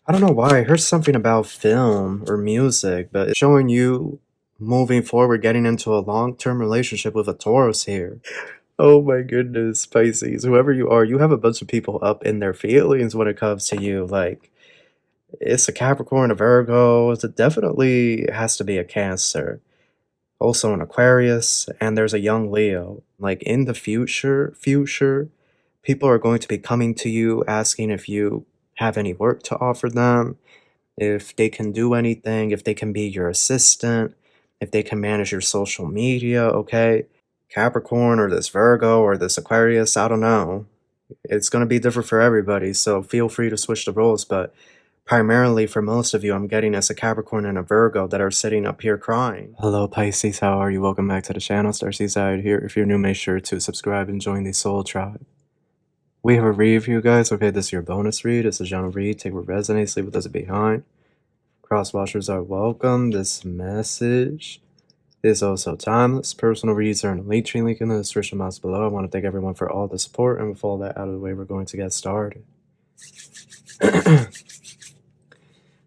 I don't know why. I heard something about film or music, but it's showing you moving forward, getting into a long-term relationship with a Taurus here. Oh my goodness, Pisces. Whoever you are, you have a bunch of people up in their feelings when it comes to you. Like, it's a Capricorn, a Virgo. It definitely has to be a Cancer. Also an Aquarius, and there's a young Leo. Like, in the future, people are going to be coming to you asking if you have any work to offer them, if they can do anything, if they can be your assistant, if they can manage your social media, okay? Capricorn or this Virgo or this Aquarius, I don't know. It's going to be different for everybody, so feel free to switch the roles, but primarily for most of you, I'm getting as a Capricorn and a Virgo that are sitting up here crying. Hello Pisces, how are you? Welcome back to the channel. Starseaside here. If you're new, make sure to subscribe and join the Soul Tribe. We have a read for you guys. Okay, this is your bonus read. It's a general read. Take what resonates, leave what doesn't behind. Cross-watchers are welcome. This message is also timeless. Personal reads are in the LINKTREE link in the description box below. I want to thank everyone for all the support, and with all that out of the way, we're going to get started. Thank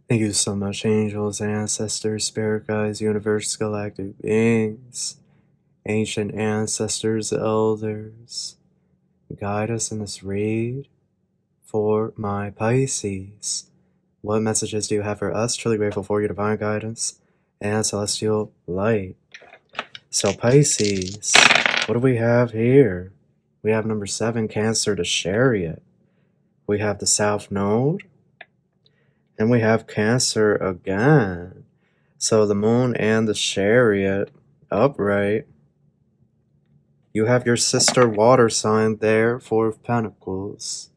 you so much, angels, ancestors, spirit guides, universe, galactic beings, ancient ancestors, elders. Guide us in this read for my Pisces. What messages do you have for us? Truly grateful for your divine guidance and celestial light. So Pisces, what do we have here? We have number 7, Cancer, the Chariot. We have the South Node. And we have Cancer again. So the Moon and the Chariot upright. You have your sister water sign there, 4 of Pentacles.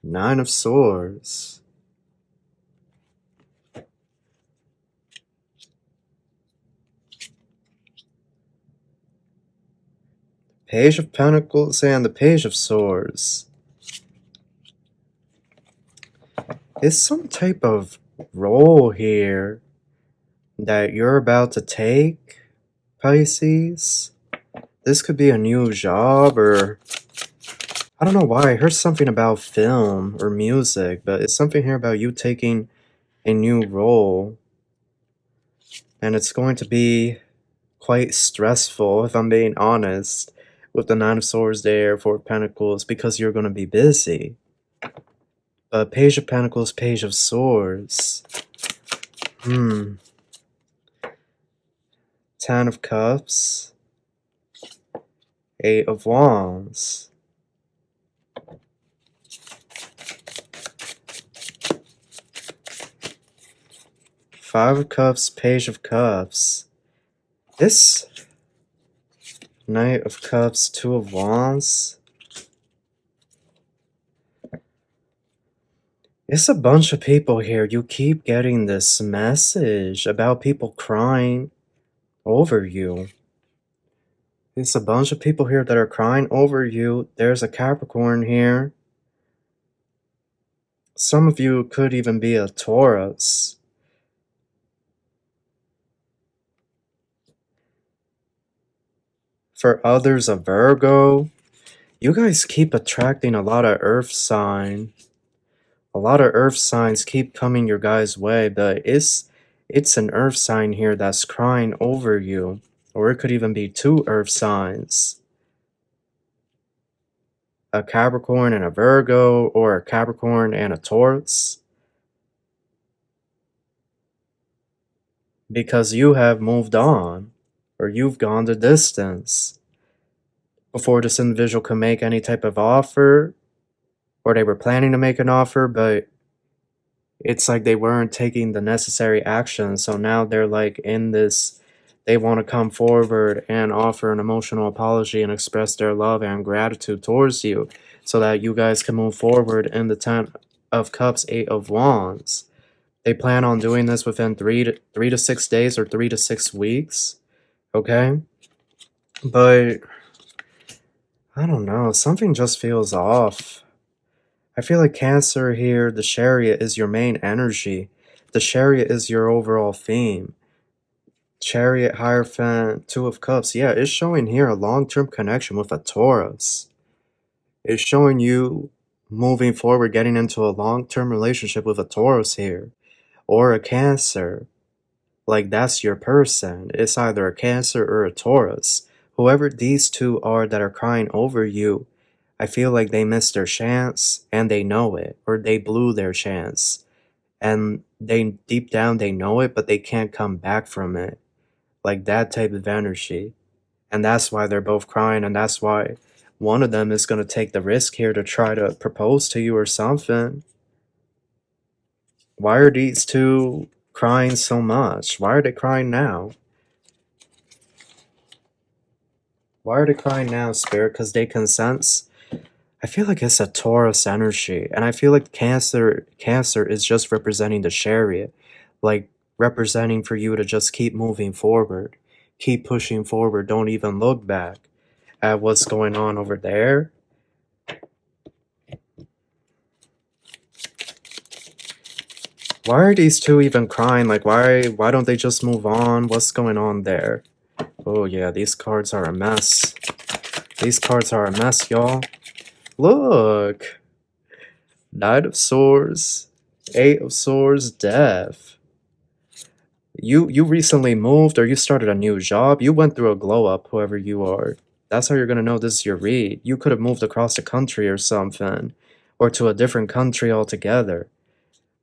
9 of Swords. Page of Pentacles and the Page of Swords. Is some type of role here that you're about to take, Pisces? This could be a new job, or I don't know why. I heard something about film or music, but it's something here about you taking a new role, and it's going to be quite stressful, if I'm being honest, with the 9 of Swords there, 4 of Pentacles, because you're going to be busy. But Page of Pentacles, Page of Swords. 10 of Cups. 8 of Wands. Five of Cups, Page of Cups. This Knight of Cups, 2 of Wands. It's a bunch of people here. You keep getting this message about people crying over you. It's a bunch of people here that are crying over you. There's a Capricorn here. Some of you could even be a Taurus. For others, a Virgo. You guys keep attracting a lot of earth sign. A lot of earth signs keep coming your guys' way, but it's an earth sign here that's crying over you. Or it could even be 2 earth signs. A Capricorn and a Virgo, or a Capricorn and a Taurus. Because you have moved on, or you've gone the distance before this individual can make any type of offer, or they were planning to make an offer, but it's like they weren't taking the necessary action. So now they're like in this, they want to come forward and offer an emotional apology and express their love and gratitude towards you so that you guys can move forward in the 10 of Cups, 8 of Wands. They plan on doing this within 3 to 6 days or 3 to 6 weeks. Okay? But I don't know, something just feels off. I feel like Cancer here, the Chariot is your main energy. The Chariot is your overall theme. Chariot, Hierophant, 2 of Cups. Yeah, it's showing here a long-term connection with a Taurus. It's showing you moving forward, getting into a long-term relationship with a Taurus here, or a Cancer. Like, that's your person. It's either a Cancer or a Taurus. Whoever these two are that are crying over you, I feel like they missed their chance and they know it, or they blew their chance. And they deep down they know it, but they can't come back from it. Like that type of energy. And that's why they're both crying, and that's why one of them is going to take the risk here to try to propose to you or something. Why are these two crying so much? Why are they crying now? Why are they crying now, Spirit? Because they can sense. I feel like it's a Taurus energy, and I feel like Cancer is just representing the Chariot, like representing for you to just keep moving forward, keep pushing forward, don't even look back at what's going on over there. Why are these two even crying? Like, why don't they just move on? What's going on there? Oh yeah, these cards are a mess. These cards are a mess, y'all. Look! Knight of Swords, Eight of Swords, Death. You recently moved, or you started a new job. You went through a glow up, whoever you are. That's how you're gonna know this is your read. You could have moved across the country or something, or to a different country altogether.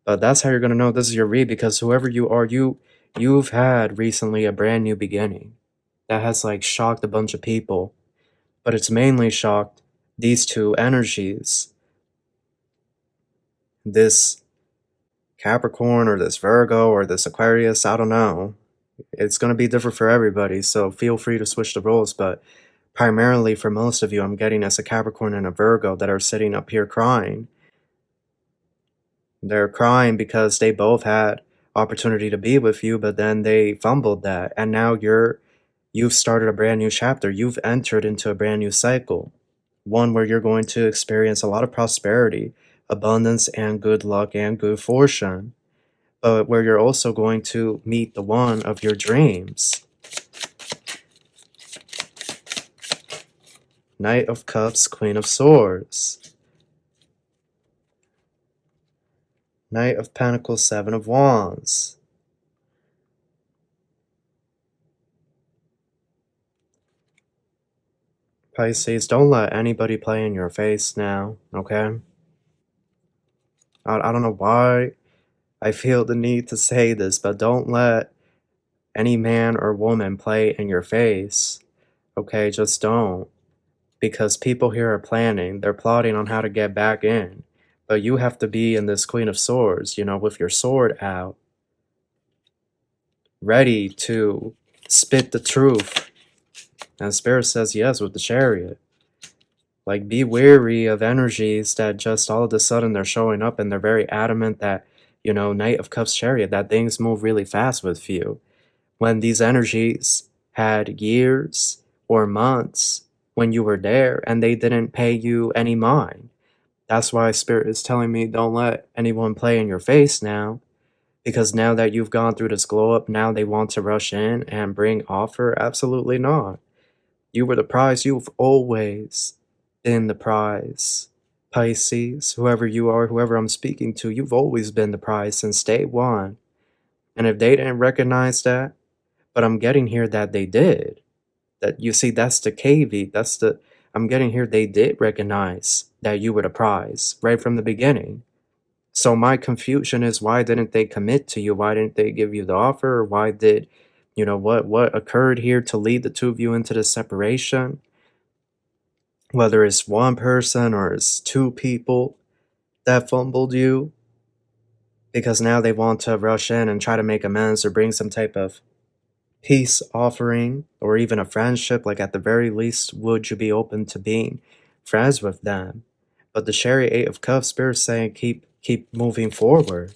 But that's how you're gonna know this is your read, because whoever you are, you've had recently a brand new beginning that has like shocked a bunch of people, but it's mainly shocked these two energies. This Capricorn or this Virgo or this Aquarius, I don't know. It's going to be different for everybody, so feel free to switch the roles, but primarily for most of you, I'm getting as a Capricorn and a Virgo that are sitting up here crying. They're crying because they both had opportunity to be with you, but then they fumbled that, and now you've started a brand new chapter. You've entered into a brand new cycle, one where you're going to experience a lot of prosperity, abundance, and good luck and good fortune, but where you're also going to meet the one of your dreams. Knight of Cups, Queen of Swords. Knight of Pentacles, Seven of Wands. Pisces, don't let anybody play in your face now, okay? I don't know why I feel the need to say this, but don't let any man or woman play in your face, okay? Just don't. Because people here are planning, they're plotting on how to get back in. But you have to be in this Queen of Swords, you know, with your sword out, ready to spit the truth. And Spirit says yes with the Chariot. Like, be wary of energies that just all of a sudden they're showing up and they're very adamant that, you know, Knight of Cups, Chariot, that things move really fast with you. When these energies had years or months when you were there and they didn't pay you any mind. That's why Spirit is telling me don't let anyone play in your face now. Because now that you've gone through this glow up, now they want to rush in and bring offer? Absolutely not. You were the prize. You've always been the prize. Pisces, whoever you are, whoever I'm speaking to, you've always been the prize since day one. And if they didn't recognize that, but I'm getting here that they did. That, you see, that's the KV. I'm getting here they did recognize that you were the prize right from the beginning. So my confusion is, why didn't they commit to you? Why didn't they give you the offer? Or why did, you know, what occurred here to lead the two of you into this separation? Whether it's one person or it's two people that fumbled you, because now they want to rush in and try to make amends or bring some type of peace offering or even a friendship. Like, at the very least, would you be open to being friends with them? But the Chariot, Eight of Cups, Spirit's saying keep moving forward,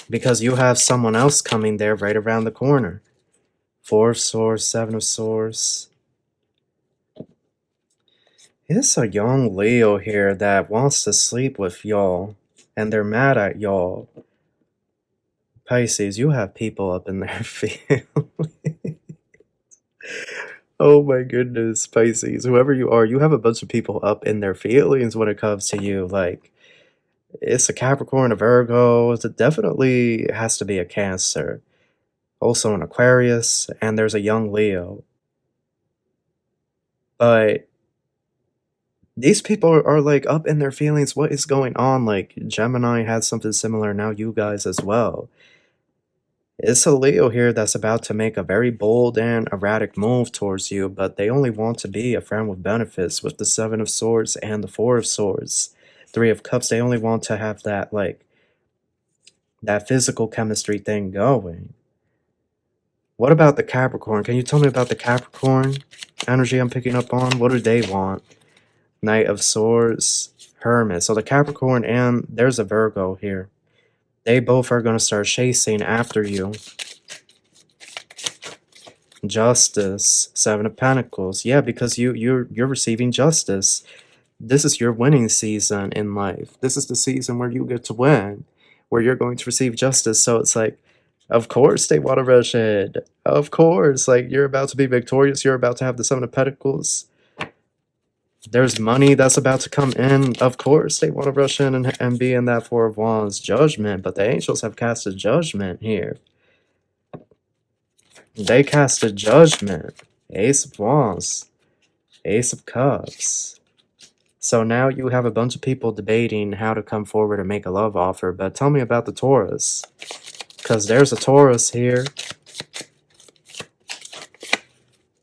because you have someone else coming there right around the corner. Four of Swords, Seven of Swords. It's a young Leo here that wants to sleep with y'all, and they're mad at y'all. Pisces, you have people up in their field. Oh my goodness, Pisces. Whoever you are, you have a bunch of people up in their feelings when it comes to you. Like, it's a Capricorn, a Virgo. It definitely has to be a Cancer. Also an Aquarius, and there's a young Leo. But these people are like up in their feelings. What is going on? Like, Gemini had something similar, now you guys as well. It's a Leo here that's about to make a very bold and erratic move towards you, but they only want to be a friend with benefits with the Seven of Swords and the Four of Swords. Three of Cups, they only want to have that, like, that physical chemistry thing going. What about the Capricorn? Can you tell me about the Capricorn energy I'm picking up on? What do they want? Knight of Swords, Hermit. So the Capricorn and there's a Virgo here. They both are going to start chasing after you. Justice, Seven of Pentacles. Yeah, because you're receiving justice. This is your winning season in life. This is the season where you get to win, where you're going to receive justice. So it's like, of course they want to rush in. Of course, like, you're about to be victorious. You're about to have the Seven of Pentacles. There's money that's about to come in. Of course they want to rush in and be in that Four of Wands judgment. But the angels have casted judgment here. They casted judgment. Ace of Wands. Ace of Cups. So now you have a bunch of people debating how to come forward and make a love offer. But tell me about the Taurus. Because there's a Taurus here.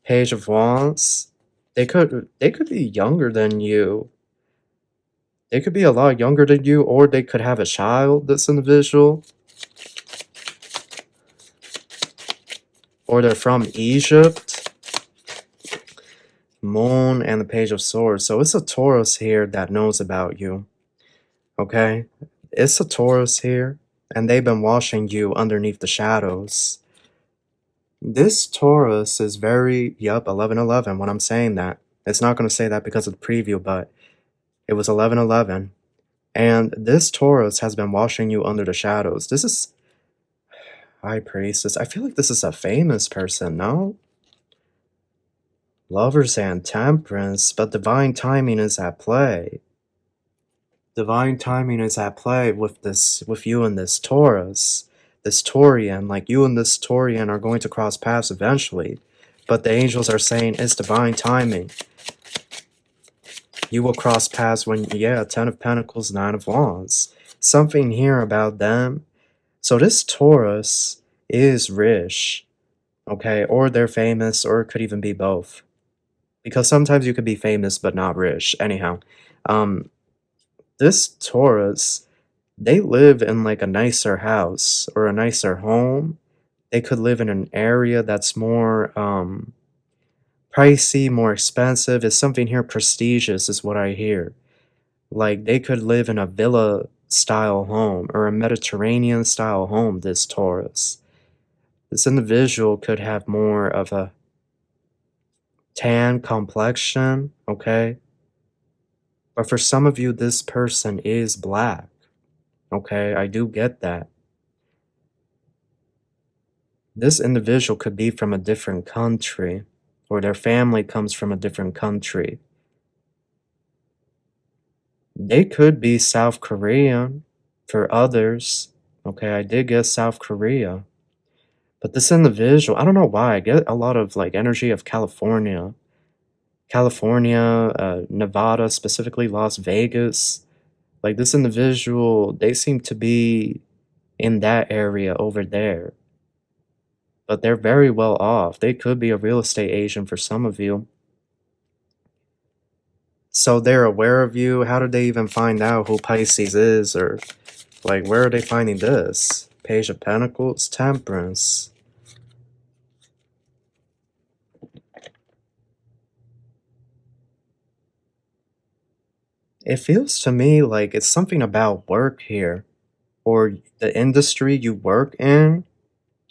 Page of Wands. They could be younger than you. They could be a lot younger than you, or they could have a child that's in the visual. Or they're from Egypt. Moon and the Page of Swords. So it's a Taurus here that knows about you. Okay? It's a Taurus here, and they've been watching you underneath the shadows. This Taurus is very, 11/11 when I'm saying that. It's not going to say that because of the preview, but it was 11/11. And this Taurus has been watching you under the shadows. This is High Priestess. I feel like this is a famous person, no? Lovers and Temperance, but divine timing is at play. Divine timing is at play with you and this Taurus. This Taurian, like, you and this Taurian are going to cross paths eventually. But the angels are saying it's divine timing. You will cross paths when, yeah, 10 of Pentacles, 9 of Wands. Something here about them. So this Taurus is rich, okay? Or they're famous, or it could even be both. Because sometimes you could be famous but not rich. Anyhow, this Taurus, they live in like a nicer house or a nicer home. They could live in an area that's more pricey, more expensive. It's something here prestigious is what I hear. Like, they could live in a villa style home or a Mediterranean style home, this Taurus. This individual could have more of a tan complexion, okay? But for some of you, this person is black, okay? I do get that. This individual could be from a different country, or their family comes from a different country. They could be South Korean for others. Okay, I did get South Korea. But this individual, I don't know why, I get a lot of like energy of California. California, Nevada, specifically Las Vegas. Like, this individual, they seem to be in that area over there. But they're very well off. They could be a real estate agent for some of you. So they're aware of you. How did they even find out who Pisces is? Or, like, where are they finding this? Page of Pentacles, Temperance. It feels to me like it's something about work here, or the industry you work in,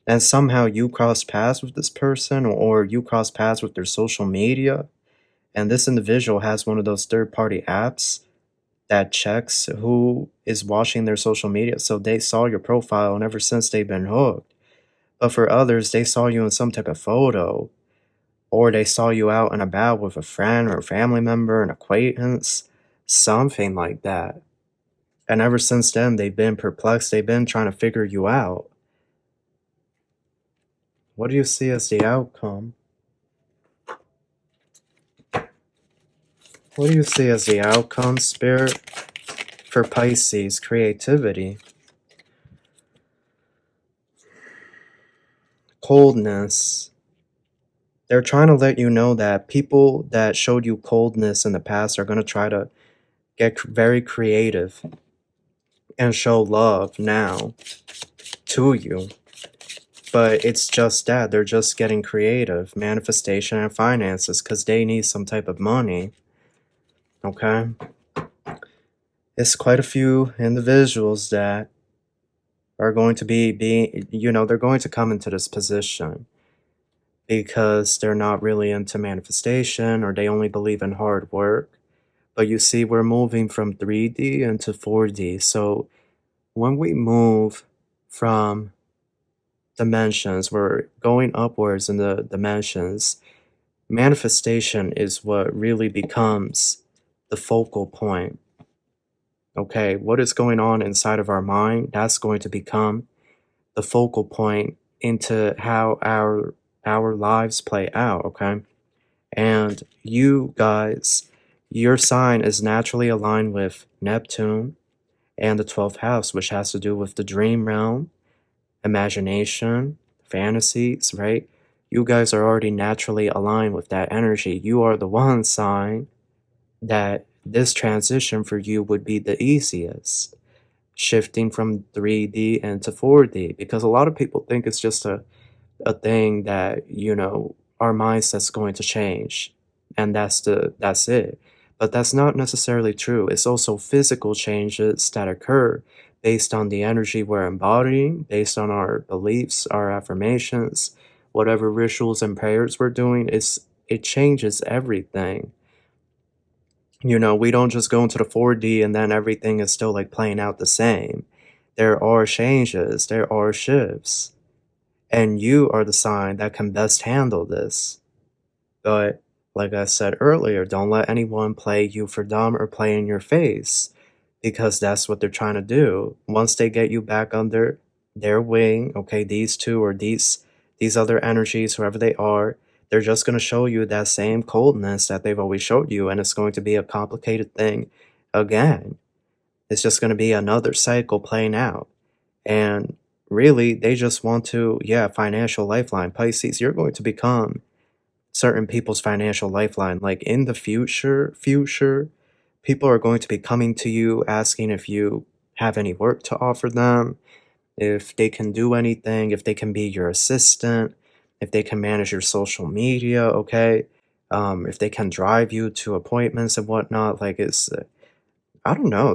and somehow you cross paths with this person, or you cross paths with their social media, and this individual has one of those third-party apps that checks who is watching their social media, so they saw your profile, and ever since they've been hooked. But for others, they saw you in some type of photo, or they saw you out and about with a friend or a family member, an acquaintance, something like that. And ever since then, they've been perplexed. They've been trying to figure you out. What do you see as the outcome? What do you see as the outcome, Spirit, for Pisces? Creativity. Coldness. They're trying to let you know that people that showed you coldness in the past are going to try to get very creative and show love now to you. But it's just that. They're just getting creative. Manifestation and finances, because they need some type of money. Okay? It's quite a few individuals that are going to be they're going to come into this position because they're not really into manifestation, or they only believe in hard work. But you see, we're moving from 3D into 4D. So when we move from dimensions, we're going upwards in the dimensions. Manifestation is what really becomes the focal point. Okay, what is going on inside of our mind, that's going to become the focal point into how our lives play out, okay? And you guys, your sign is naturally aligned with Neptune and the 12th house, which has to do with the dream realm, imagination, fantasies, right? You guys are already naturally aligned with that energy. You are the one sign that this transition for you would be the easiest, shifting from 3D into 4D, because a lot of people think it's just a thing that, our mindset's going to change, and that's it. But that's not necessarily true. It's also physical changes that occur based on the energy we're embodying, based on our beliefs, our affirmations, whatever rituals and prayers we're doing. It changes everything. We don't just go into the 4D and then everything is still like playing out the same. There are changes, there are shifts, and you are the sign that can best handle this. But like I said earlier, don't let anyone play you for dumb or play in your face, because that's what they're trying to do. Once they get you back under their wing, okay, these two or these other energies, whoever they are, they're just going to show you that same coldness that they've always showed you, and it's going to be a complicated thing again. It's just going to be another cycle playing out. And really, they just want to, financial lifeline. Pisces, you're going to become certain people's financial lifeline. Like in the future, people are going to be coming to you asking if you have any work to offer them, if they can do anything, if they can be your assistant, if they can manage your social media, okay? If they can drive you to appointments and whatnot. Like I don't know,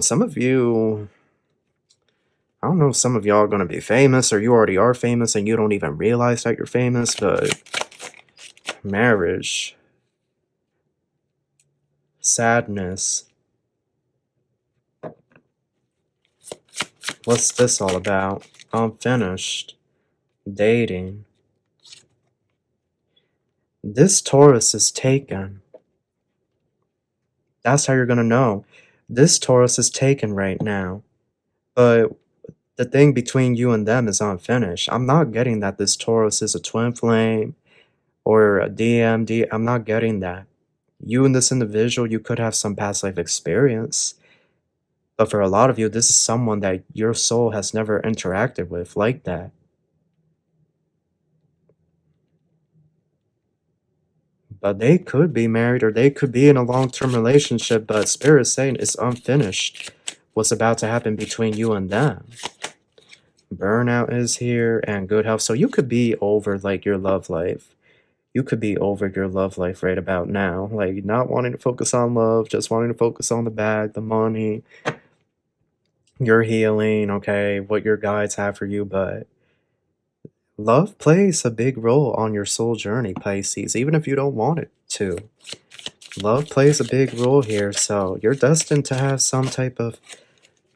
I don't know if some of y'all are going to be famous, or you already are famous and you don't even realize that you're famous, but marriage, sadness. What's this all about? Unfinished. Dating. This Taurus is taken. That's how you're going to know. This Taurus is taken right now. But the thing between you and them is unfinished. I'm not getting that this Taurus is a twin flame or a DMD. I'm not getting that. You and this individual, you could have some past life experience. But for a lot of you, this is someone that your soul has never interacted with like that. But they could be married, or they could be in a long-term relationship, but Spirit is saying it's unfinished. What's about to happen between you and them. Burnout is here, and good health. So you could be over like your love life. You could be over your love life right about now. Like not wanting to focus on love, just wanting to focus on the bag, the money, your healing, okay, what your guides have for you. But love plays a big role on your soul journey, Pisces, even if you don't want it to. Love plays a big role here, so you're destined to have some type of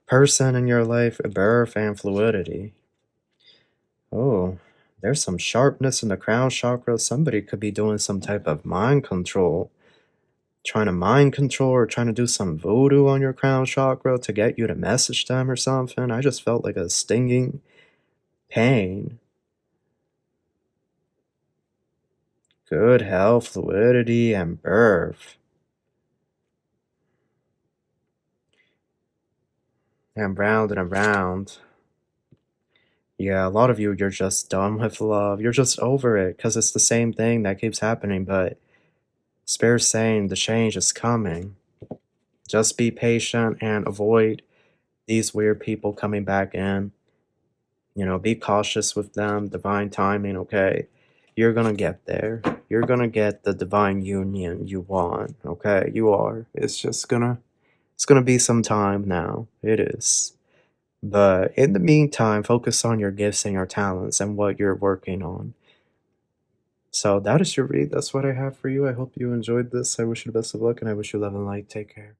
person in your life, birth and fluidity. Oh, There's some sharpness in the crown chakra. Somebody could be doing some type of mind control. Trying to mind control or trying to do some voodoo on your crown chakra to get you to message them or something. I just felt like a stinging pain. Good health, fluidity, and birth. And round and around. Yeah, a lot of you, you're just done with love. You're just over it because it's the same thing that keeps happening, but Spirit's saying the change is coming. Just be patient and avoid these weird people coming back in. You know, be cautious with them. Divine timing, okay? You're gonna get there. You're gonna get the divine union you want, okay? You are. It's gonna be some time now. It is. But in the meantime, focus on your gifts and your talents and what you're working on. So that is your read. That's what I have for you. I hope you enjoyed this. I wish you the best of luck and I wish you love and light. Take care.